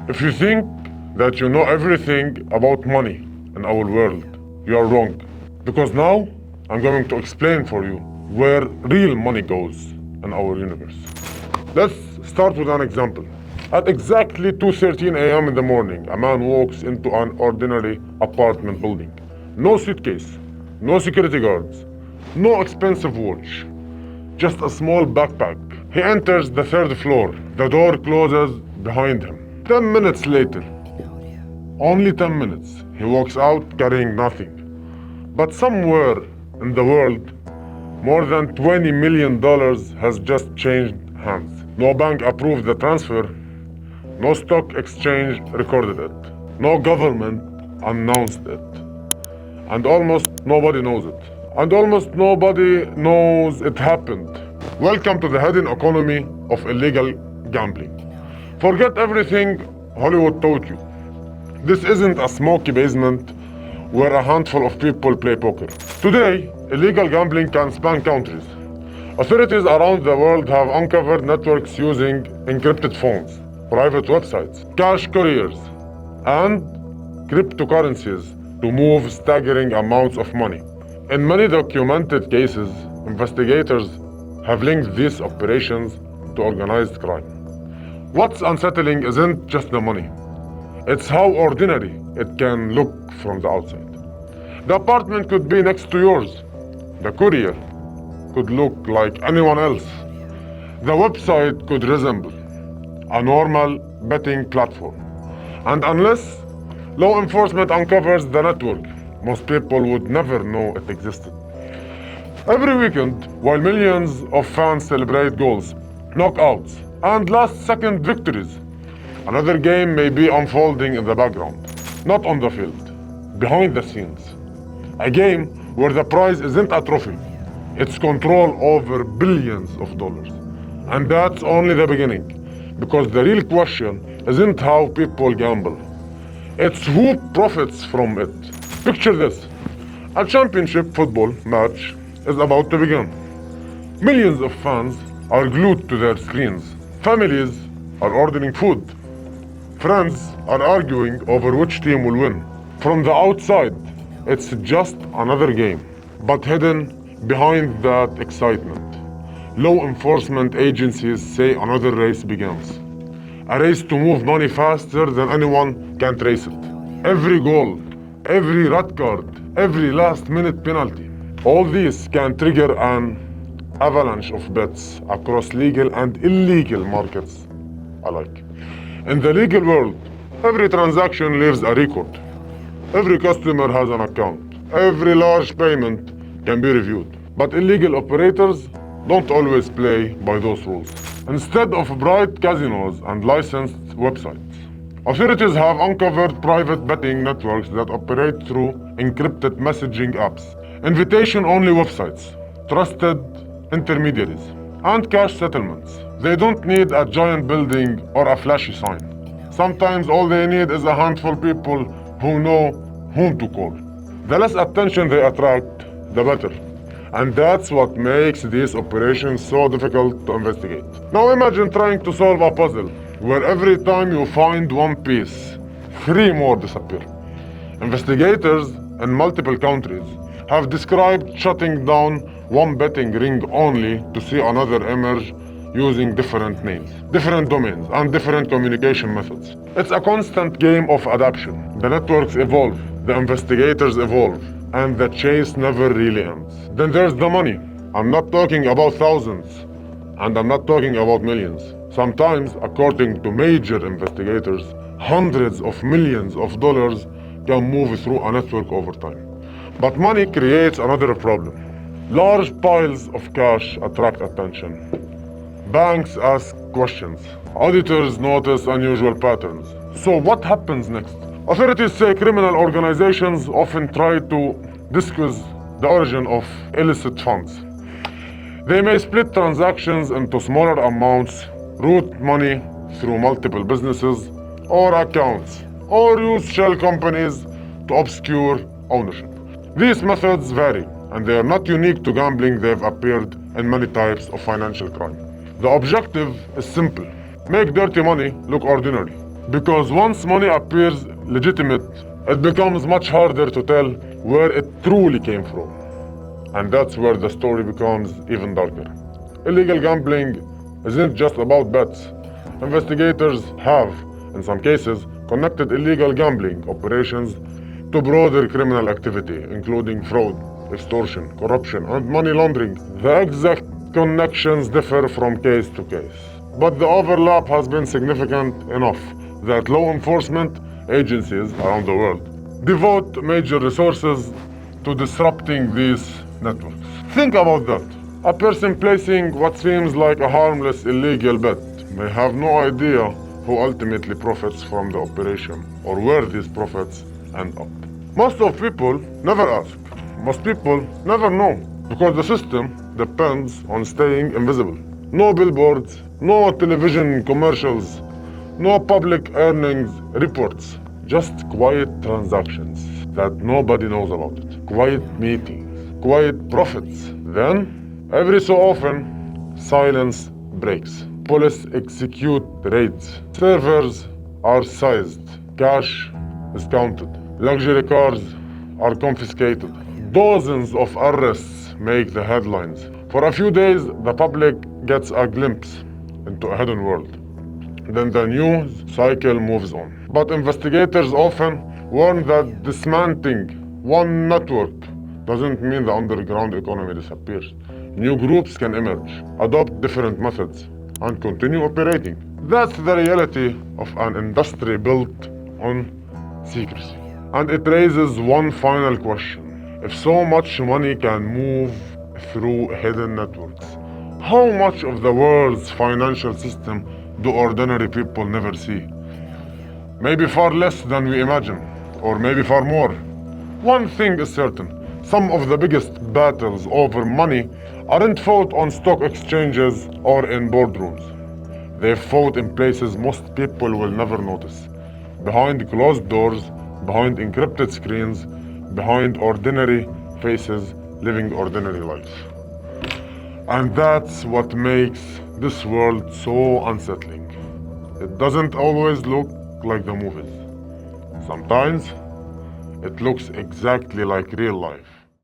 If you think that you know everything about money in our world, you are wrong. Because now I'm going to explain for you where real money goes in our universe. Let's start with an example. At exactly 2:13 a.m. in the morning, a man walks into an ordinary apartment building. No suitcase, no security guards, no expensive watch, just a small backpack. He enters the third floor. The door closes behind him. 10 minutes later, only 10 minutes, he walks out carrying nothing. But somewhere in the world, more than $20 million has just changed hands. No bank approved the transfer, no stock exchange recorded it, no government announced it, and almost nobody knows it. And almost nobody knows it happened. Welcome to the hidden economy of illegal gambling. Forget everything Hollywood taught you. This isn't a smoky basement where a handful of people play poker. Today, illegal gambling can span countries. Authorities around the world have uncovered networks using encrypted phones, private websites, cash couriers, and cryptocurrencies to move staggering amounts of money. In many documented cases, investigators have linked these operations to organized crime. What's unsettling isn't just the money. It's how ordinary it can look from the outside. The apartment could be next to yours. The courier could look like anyone else. The website could resemble a normal betting platform. And unless law enforcement uncovers the network, most people would never know it existed. Every weekend, while millions of fans celebrate goals, knockouts, and last-second victories, another game may be unfolding in the background, not on the field, behind the scenes. A game where the prize isn't a trophy, it's control over billions of dollars. And that's only the beginning, because the real question isn't how people gamble, it's who profits from it. Picture this. A championship football match is about to begin. Millions of fans are glued to their screens. Families are ordering food. Friends are arguing over which team will win. From the outside, it's just another game. But hidden behind that excitement, law enforcement agencies say another race begins. A race to move money faster than anyone can trace it. Every goal, every red card, every last-minute penalty. All these can trigger an avalanche of bets across legal and illegal markets alike. In the legal world, every transaction leaves a record. Every customer has an account. Every large payment can be reviewed. But illegal operators don't always play by those rules. Instead of bright casinos and licensed websites, authorities have uncovered private betting networks that operate through encrypted messaging apps, invitation-only websites, trusted intermediaries, and cash settlements. They don't need a giant building or a flashy sign. Sometimes all they need is a handful of people who know whom to call. The less attention they attract, the better. And that's what makes these operations so difficult to investigate. Now imagine trying to solve a puzzle where every time you find one piece, 3 more disappear. Investigators in multiple countries have described shutting down one betting ring only to see another emerge using different names, different domains, and different communication methods. It's a constant game of adaptation. The networks evolve, the investigators evolve, and the chase never really ends. Then there's the money. I'm not talking about thousands, and I'm not talking about millions. Sometimes, according to major investigators, hundreds of millions of dollars can move through a network over time. But money creates another problem. Large piles of cash attract attention. Banks ask questions. Auditors notice unusual patterns. So what happens next? Authorities say criminal organizations often try to disguise the origin of illicit funds. They may split transactions into smaller amounts, route money through multiple businesses or accounts, or use shell companies to obscure ownership. These methods vary, and they are not unique to gambling. They've appeared in many types of financial crime. The objective is simple: make dirty money look ordinary. Because once money appears legitimate, it becomes much harder to tell where it truly came from. And that's where the story becomes even darker. Illegal gambling isn't just about bets. Investigators have, in some cases, connected illegal gambling operations to broader criminal activity, including fraud, extortion, corruption, and money laundering. The exact connections differ from case to case, but the overlap has been significant enough that law enforcement agencies around the world devote major resources to disrupting these networks. Think about that. A person placing what seems like a harmless illegal bet may have no idea who ultimately profits from the operation or where these profits end up. Most of people never ask. Most people never know because the system depends on staying invisible. No billboards, no television commercials, no public earnings reports, just quiet transactions that nobody knows about it. Quiet meetings, quiet profits. Then, every so often, silence breaks. Police execute raids. Servers are seized. Cash is counted. Luxury cars are confiscated. Dozens of arrests make the headlines. For a few days, the public gets a glimpse into a hidden world. Then the news cycle moves on. But investigators often warn that dismantling one network doesn't mean the underground economy disappears. New groups can emerge, adopt different methods, and continue operating. That's the reality of an industry built on secrecy. And it raises one final question. If so much money can move through hidden networks, how much of the world's financial system do ordinary people never see? Maybe far less than we imagine, or maybe far more. One thing is certain, some of the biggest battles over money aren't fought on stock exchanges or in boardrooms. They're fought in places most people will never notice. Behind closed doors, behind encrypted screens, behind ordinary faces living ordinary lives. And that's what makes this world so unsettling. It doesn't always look like the movies. Sometimes it looks exactly like real life.